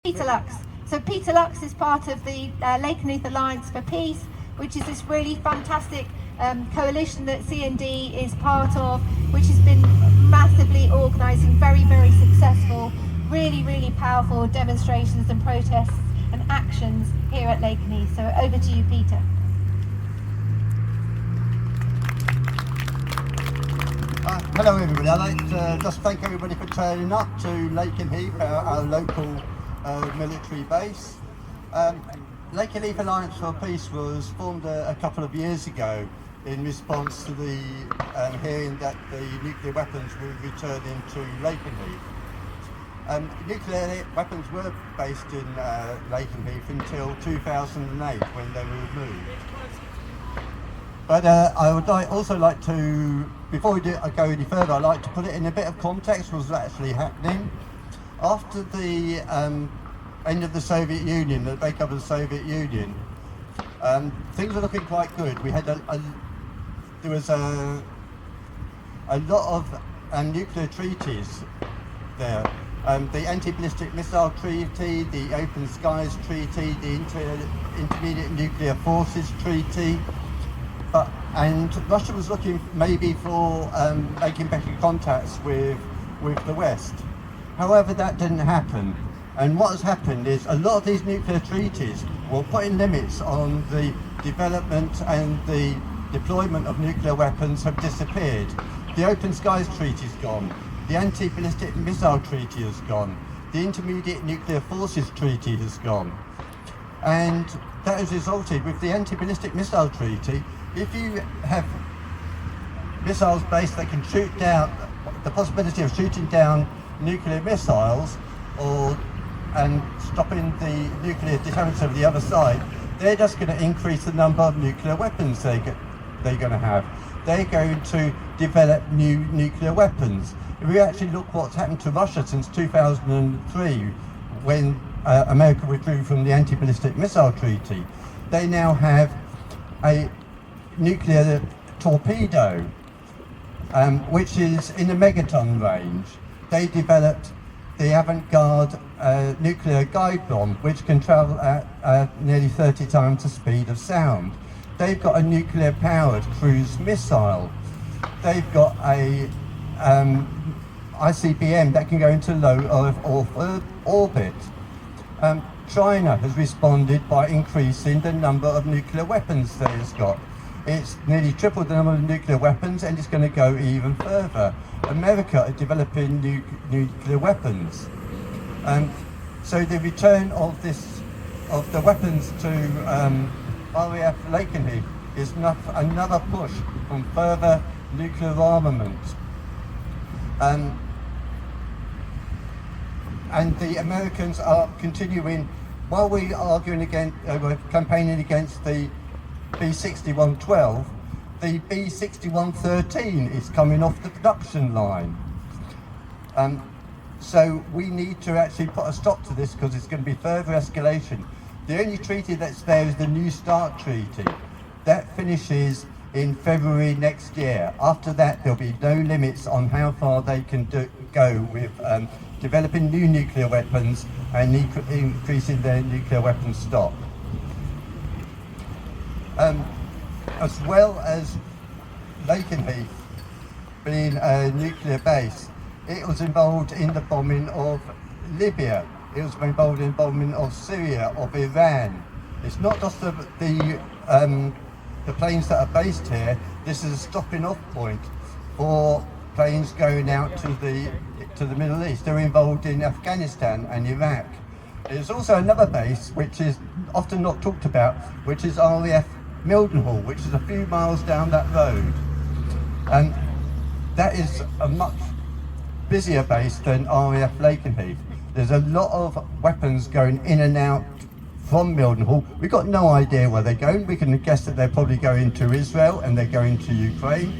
Peter Lux. So Peter Lux is part of the Lakenheath Alliance for Peace, which is this really fantastic coalition that CND is part of, which has been massively organising very, very successful, really powerful demonstrations and protests and actions here at Lakenheath. So over to you, Peter. Hello everybody, I'd like to just thank everybody for turning up to Lakenheath, our local military base. Lakenheath Alliance for Peace was formed a couple of years ago in response to the hearing that the nuclear weapons were returned into Lakenheath. Nuclear weapons were based in Lakenheath until 2008 when they were removed. But I would also like to, before I go any further, I'd like to put it in a bit of context what was actually happening. After the end of the Soviet Union, the breakup of the Soviet Union, things were looking quite good. We had there was a lot of nuclear treaties there. The Anti-Ballistic Missile Treaty, the Open Skies Treaty, the Intermediate Nuclear Forces Treaty. And Russia was looking maybe for making better contacts with the West. However, that didn't happen. And what has happened is a lot of these nuclear treaties were putting limits on the development and the deployment of nuclear weapons have disappeared. The Open Skies Treaty is gone. The Anti-Ballistic Missile Treaty is gone. The Intermediate Nuclear Forces Treaty has gone. And that has resulted with the Anti-Ballistic Missile Treaty. If you have missiles based that can shoot down, the possibility of shooting down nuclear missiles and stopping the nuclear deterrence of the other side, they're just going to increase the number of nuclear weapons they're going to have. They're going to develop new nuclear weapons. If we actually look what's happened to Russia since 2003, when America withdrew from the Anti-Ballistic Missile Treaty, they now have a nuclear torpedo, which is in the megaton range. They developed the avant-garde nuclear guide bomb, which can travel at nearly 30 times the speed of sound. They've got a nuclear-powered cruise missile. They've got a ICBM that can go into low Earth orbit. China has responded by increasing the number of nuclear weapons that it's got. It's nearly tripled the number of nuclear weapons, and it's going to go even further. America are developing nuclear weapons. So the return of the weapons to RAF Lakenheath is another push from further nuclear armament. And the Americans are continuing, while we are arguing against, we're campaigning against the B6112, the B6113 is coming off the production line. So we need to actually put a stop to this because it's going to be further escalation. The only treaty that's there is the New START Treaty. That finishes in February next year. After that, there'll be no limits on how far they can go with developing new nuclear weapons and increasing their nuclear weapons stock. As well as Lakenheath being a nuclear base, it was involved in the bombing of Libya. It was involved in the bombing of Syria, of Iran. It's not just the planes that are based here. This is a stopping off point for planes going out to the Middle East. They're involved in Afghanistan and Iraq. There's also another base which is often not talked about, which is RAF Mildenhall, which is a few miles down that road. And that is a much busier base than RAF Lakenheath. There's a lot of weapons going in and out from Mildenhall. We've got no idea where they're going. We can guess that they're probably going to Israel and they're going to Ukraine.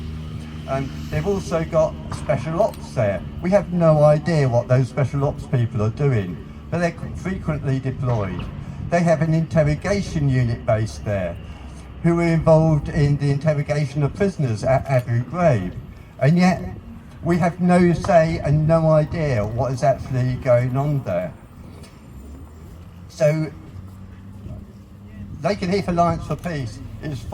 And they've also got special ops there. We have no idea what those special ops people are doing, but they're frequently deployed. They have an interrogation unit based there, who were involved in the interrogation of prisoners at Abu Ghraib. And yet, we have no say and no idea what is actually going on there. So Lakenheath Alliance for Peace is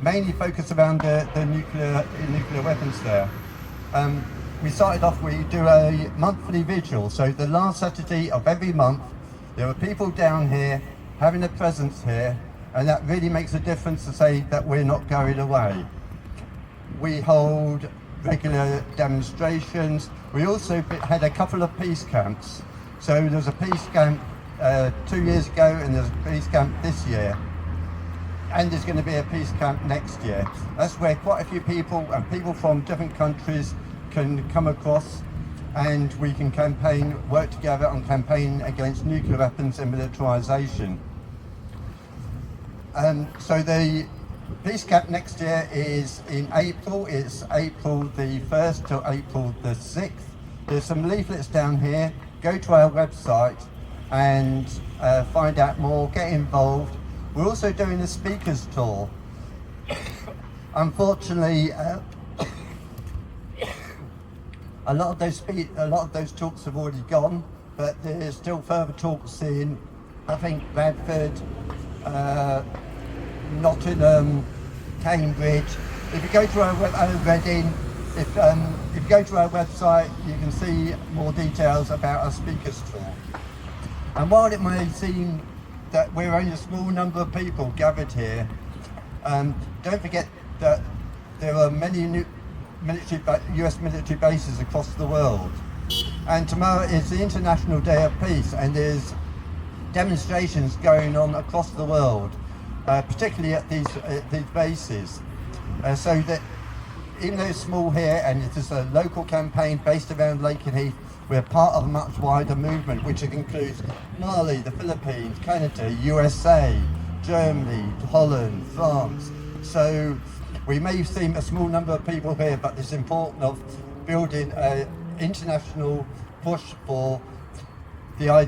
mainly focused around the nuclear weapons there. We started off, we do a monthly vigil, so the last Saturday of every month there are people down here having a presence here, and that really makes a difference to say that we're not going away. We hold regular demonstrations. We also had a couple of peace camps. So there's a peace camp 2 years ago, and there's a peace camp this year. And there's going to be a peace camp next year. That's where quite a few people, and people from different countries, can come across, and we can work together on campaign against nuclear weapons and militarisation. So the peace camp next year is in April. It's April the 1st till April the 6th. There's some leaflets down here. Go to our website and find out more, get involved. We're also doing a speakers tour. Unfortunately, a lot of those talks have already gone, but there's still further talks in, I think, Bradford, Nottingham, Cambridge. If you go to our Reading, if you go to our website, you can see more details about our speakers tour. And while it may seem that we're only a small number of people gathered here, don't forget that there are many US military bases across the world. And tomorrow is the International Day of Peace, and there's demonstrations going on across the world, particularly at these bases. So that even though it's small here and it is a local campaign based around Lakenheath, we're part of a much wider movement which includes Mali, the Philippines, Canada, USA, Germany, Holland, France. So we may seem a small number of people here, but it's important of building an international push for the idea